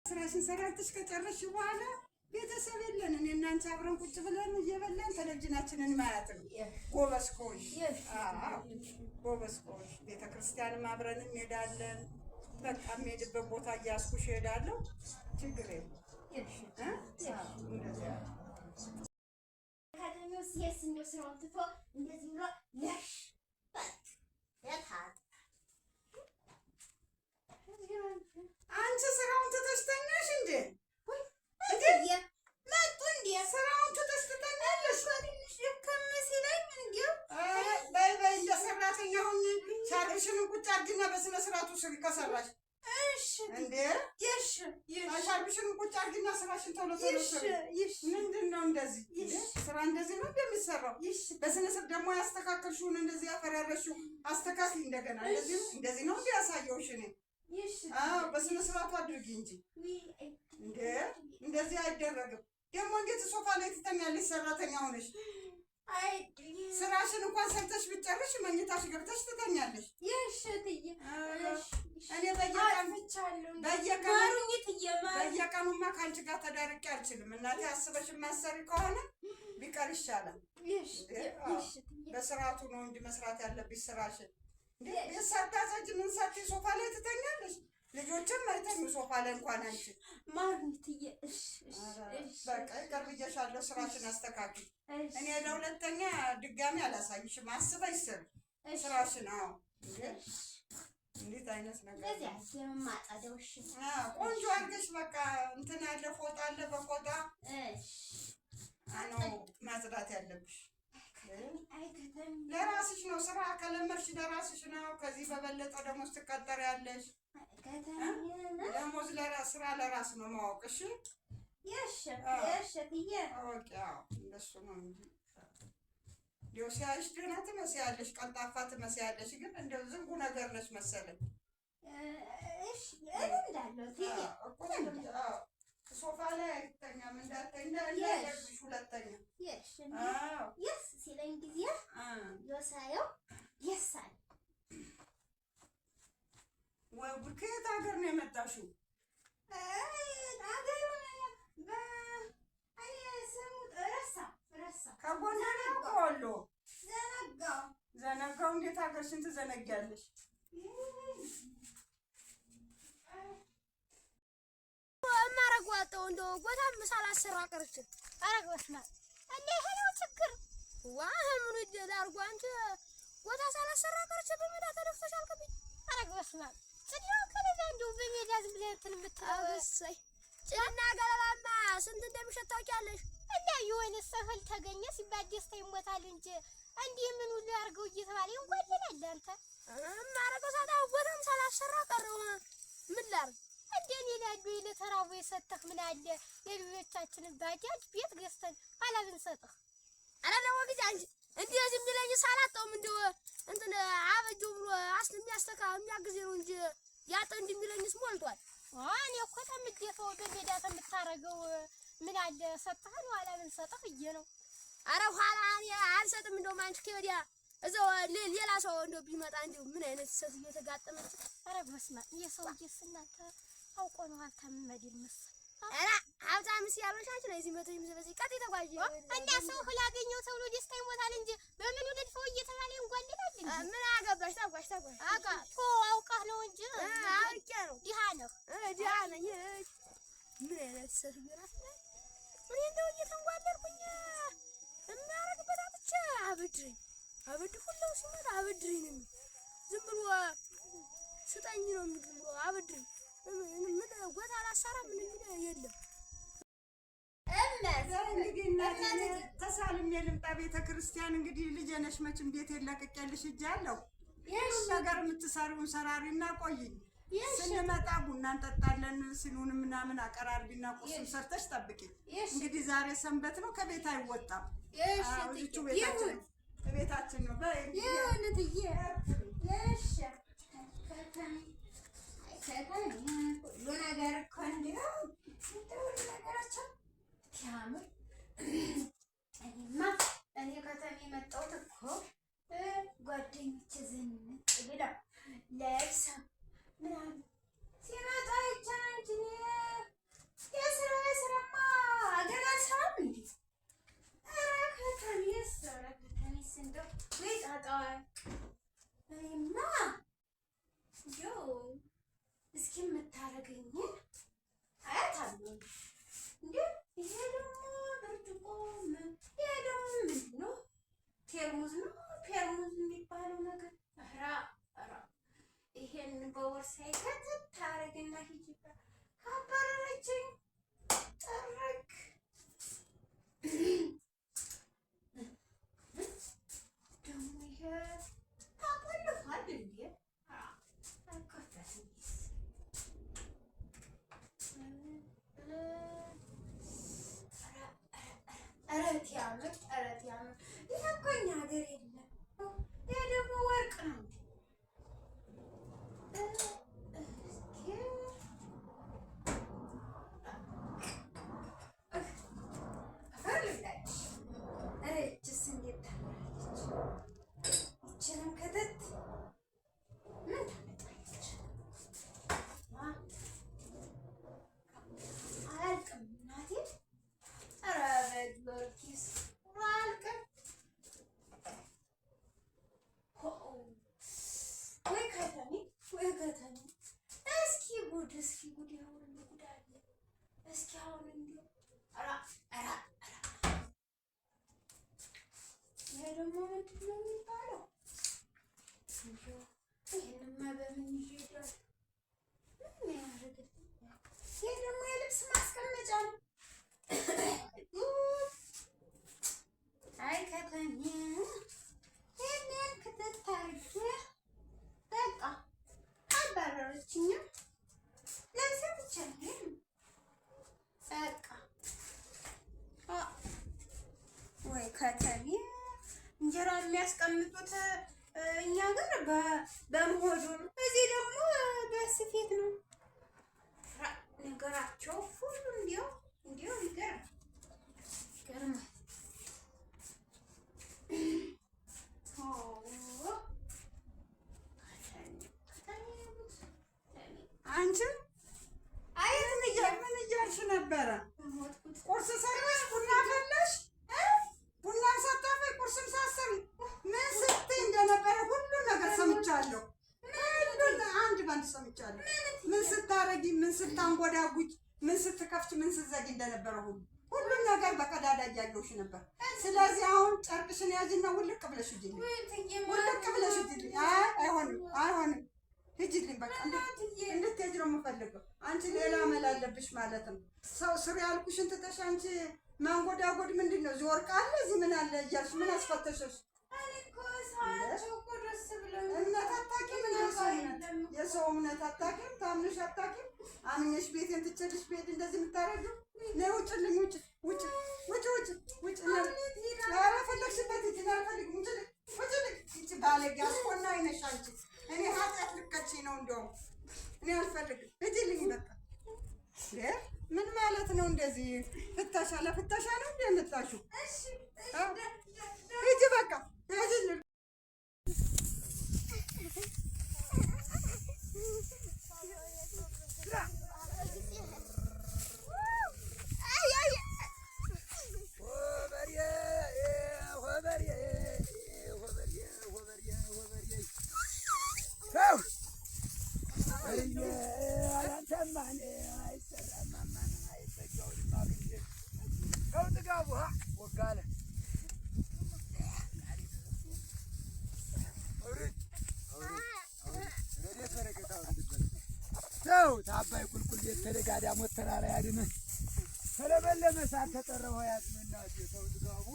ስራሽን ሰራተሽ ከጨረስሽ በኋላ ቤተሰብ የለን እኔ እና አንቺ አብረን ቁጭ ብለን እየበላን ቴሌቪዥናችንን ማየት ነው። ጎበዝ ከሆንሽ ጎበዝ ከሆንሽ ቤተክርስቲያንም አብረን እንሄዳለን። በቃ የምሄድበት ቦታ እያስኩሽ እሄዳለሁ። ችግር የለም። አንቺ ስራውን ትተሽ ተኛሽ እንዴ? መጡ እንዴ? ስራውን ትተሽ ትተኛለሽ? በይ እንደ ሰራተኛ ሁኚ። ሻርፕሽን ቁጭ አድርጊና በስነ ስርዓቱ ስሪ ከሰራሽ። እሺ እንዴ? እሺ ሻርፕሽን ቁጭ አድርጊና ስራሽን ቶሎ ቶሎ ስሪ። ምንድን ነው እንደዚህ? ስራ እንደዚህ ነው እንደሚሰራው። በስነ ስርዓት ደግሞ ያስተካከልሽውን እንደዚህ ያፈራረሽው አስተካክሊ እንደገና። እንደዚህ ነው እንዲያሳየውሽ እኔ በስነ ስርዓቱ አድርጊ እንጂ እንዴ እንደዚህ አይደረግም። ደግሞ እንዴት ሶፋ ላይ ትተኛለሽ ሰራተኛ ሆነሽ? ስራሽን እንኳን ሰርተሽ ብትጨርሽ መኝታሽ ገብተሽ ትተኛለሽ። እኔ በየቀኑማ ከአንቺ ጋር ተዳርቄ አልችልም እናቴ። አስበሽ የማትሰሪ ከሆነ ቢቀር ይሻላል። በስርዓቱ ነው እንጂ መስራት ያለብሽ ስራሽን። ሳታዘጅ ምን ሳትይ ሶፋ ላይ ትተኛለሽ? ልጆችም አይተኙ ሶፋ ላይ እንኳን አንቺ ማርኒትዬ። በቃ ይቅር ብዬሻለሁ። ስራሽን አስተካክል። እኔ ለሁለተኛ ድጋሚ አላሳይሽም። አስበሽ ስር ስራሽን። እንዴት አይነት ነገር ቆንጆ አድርገሽ በቃ እንትን ያለ ፎጣ አለ በፎጣ ነው ማጽዳት ያለብሽ። ለራስሽ ነው ስራ ከለመድሽ ለራስሽ ነው። ከዚህ በበለጠ ደሞዝ ትቀጠሪያለሽ። ደሞዝ ስራ ለራስ ነው ማወቅ። እሺ እንደሱ ነው እንጂ እንደው ሲያይሽ ደህና ትመስያለሽ፣ ቀልጣፋ ትመስያለሽ። ግን እንደው ዝንጉ ነገር ነሽ መሰለኝ። ሶፋ ላይ አይተኛም እንዳትተኛ እንዳይደርብሽ ሁለተኛ። ሲለኝ ጊዜ ሳየው የሳል ወይ ከየት ሀገር ነው የመጣሽው? ከጎንደር ነው ከወሎ? ዘነጋው። እንዴት ሀገርሽን ትዘነጊያለሽ? ማረጓጣው እንደው ጎታም ሳላሰራ ቀርቼ አረጋስማ እንዴ ሄሎ ችግር ምኑ ይደላርጉ አንቺ ጎታ ሳላሰራ ቀርቼ በሜዳ ተደፍተሽ አልከብኝ። አረጋስማ ጽዲው ከለዛ እንደው በሜዳ ዝም ብለህ እንትን የምትአወሰይ ጭና ገለባማ ስንት እንደምሸት ታውቂያለሽ? እንዴ የሆነ ሰፈል ተገኘ ሲባል ደስታ ይሞታል እንጂ እንዴ ምን ሁሉ ያርገው እየተባለ እንኳን አንተ ማረጋው ሳታው ጎታም ሳላሰራ ቀረው ምን ላርግ? እንደኔ ላዱ ለተራው የሰጠህ ምን አለ የልጆቻችንን ባጃጅ ቤት ገዝተን አላብንሰጥህ። አረ ነው ወግጅ አንቺ እንደዚህ የሚለኝ ሳላጣውም እንደው እንትን አበጁ ብሎ የሚያስተካ የሚያግዝ ነው እንጂ ያጠ እንደሚለኝስ ሞልቷል። እኔ እኮ ተምደፈው በሜዳ ተምታረገው ምን አለ ሰጠህ ነው አላብንሰጥህ እየ ነው። አረ ኋላ እኔ አልሰጥም። እንደው ማንቺ ከወዲያ እዛው ሌላ ሰው እንደው ቢመጣ እንደው ምን አይነት ሰው እየተጋጠመች። አረ በስመ አብ የሰውዬስ እናንተ አውቆ ነው ሀብታም መዲል መሰል። አረ ሀብታም ሲያሎሽ አንቺ ነው እዚህ መቶ በዚህ ቀጥ ተጓዥ እንዴ ሰው ሁላገኘው ተብሎ ደስታ ይሞታል እንጂ በምን ወደድፈው እየተባለ እንጓልላል እንጂ ምን አገባሽ? ታጓሽ አጋ ኦ አውቃህ ነው እንጂ አውቄ ነው። ዲሃ ነህ ዲሃ ነኝ። ምን አይነት ሰው ይራስ ነው? ምን እንደው እየተንጓለልኩኝ እናረግበት አጥቼ አብድ ሁሉ ሲመጣ አብድሪኝ ነው ዝም ብሎ ስጠኝ ነው ዝም ብሎ አብድሪኝ። ምን ጎታ አላሰራ ምን የለም። ተሳልም የልምጣ ቤተክርስቲያን እንግዲህ ልጄ ነሽ መቼም ቤት የለቅቄልሽ እጃለሁ። ይሄን ነገር የምትሰሪውን ሰራሪና ቆይኝ። ስንመጣ ቡና እንጠጣለን። ሲኑን ምናምን አቀራርቢና ቁርስ ሰርተሽ ጠብቂኝ። እንግዲህ ዛሬ ሰንበት ነው ከቤት አይወጣም። ቤታችን ነው በይ ይሁንትዬ። እሺ ሁሉ ነገር እኮ እንደው ሁሉ ነገራቸው ሲያምር። እኔ ከተሜ የመጣሁት እኮ ጓደኞቼ ዝንጥ ብለው ለብሰው ምናምን ሲመጣ ይቻላል እንጂ ካባረረችኝ ጠረክ ደግሞ ይሄ ታቆልፏል እንዴ? አይከፈትም። ኧረ ትያምር፣ ኧረ ትያምር። ይሄ እኮ እኛ ሀገር የለም። ይሄ ደግሞ ወርቅ ነው። እስኪ ጉድ ያሁን ጉድ አለ። እስኪ አሁን እንደው ይሄ ደግሞ ምንድን ነው የሚባለው? ይሄንማ በምን ይዤ እሄዳለሁ? ምን ያደርግልኝ? ይሄ ደግሞ የልብስ ማስቀመጫ ነው። አይ ከተሜ ይሄንን ክትት አድርጌ በቃ አባረረችኝም። ለብሰ ብቻ በቃ ወይ ከተሜ እንጀራ የሚያስቀምጡት እኛ ጋር በመሆዱ ነው። እዚህ ደግሞ በስፌት ነው ነገራቸው ሁሉ። እንዲያው ይገርማል። አንቺም ምን እያልሽ ነበረ? ቁርስ ሰራሽ? ቡና ፈላሽ? ቡናም ሳታፈይ ቁርስም ሳትሰሪ ምን ስትይ እንደነበረ ሁሉን ነገር ሰምቻለሁ። አንድ ባንድ ሰምቻለሁ። ምን ስታረጊ፣ ምን ስታንጎዳጉጅ፣ ምን ስትከፍች፣ ምን ስትዘጊ እንደነበረ ሁሉን ነገር በቀዳዳ እያየሁሽ ነበር። ስለዚህ አሁን ጨርቅሽን ያዥና ውልቅ ብለሽ ሂጂልኝ፣ ውልቅ ብለሽ ሂጂልኝ። አይሆንም ሂጂልኝ። በቃ እንድትሄጂ ነው የምፈልገው። አንቺ ሌላ አመል አለብሽ ማለት ነው። ሰው ስሩ ያልኩሽን ትተሽ አንቺ ማንጎዳጎድ ምንድን ነው? እዚህ ወርቅ አለ እዚህ ምን አለ እያልሽ ምን አስፈተሸሽ? እምነት አታውቂም። የሰው እምነት አታውቂም። ታምነሽ አታውቂም። አምኜሽ ቤቴን ትቼልሽ ብሄድ እንደዚህ የምታደርጊው? ነይ ውጭልኝ! ውጭ! ኧረ ፈለግሽበት ሂጂ። አልፈልግም። ውጭልኝ! ይቺ ባለጌ አስኮናኝ ነሽ አንቺ። እኔ ኃጢአት ልከችኝ ነው። እንደውም እኔ አልፈልግም። ሂጂልኝ በቃ። ምን ማለት ነው እንደዚህ? ፍተሻ ለፍተሻ ነው እንደ የመጣሽው? ሂጂ በቃ ሂጂልኝ። ታባይ ቁልቁል የተደጋዳሞት ተራራ ያድነን። ከለበለመ ሳር ተጠረው ያጥመናችሁ ተው ትጋቡ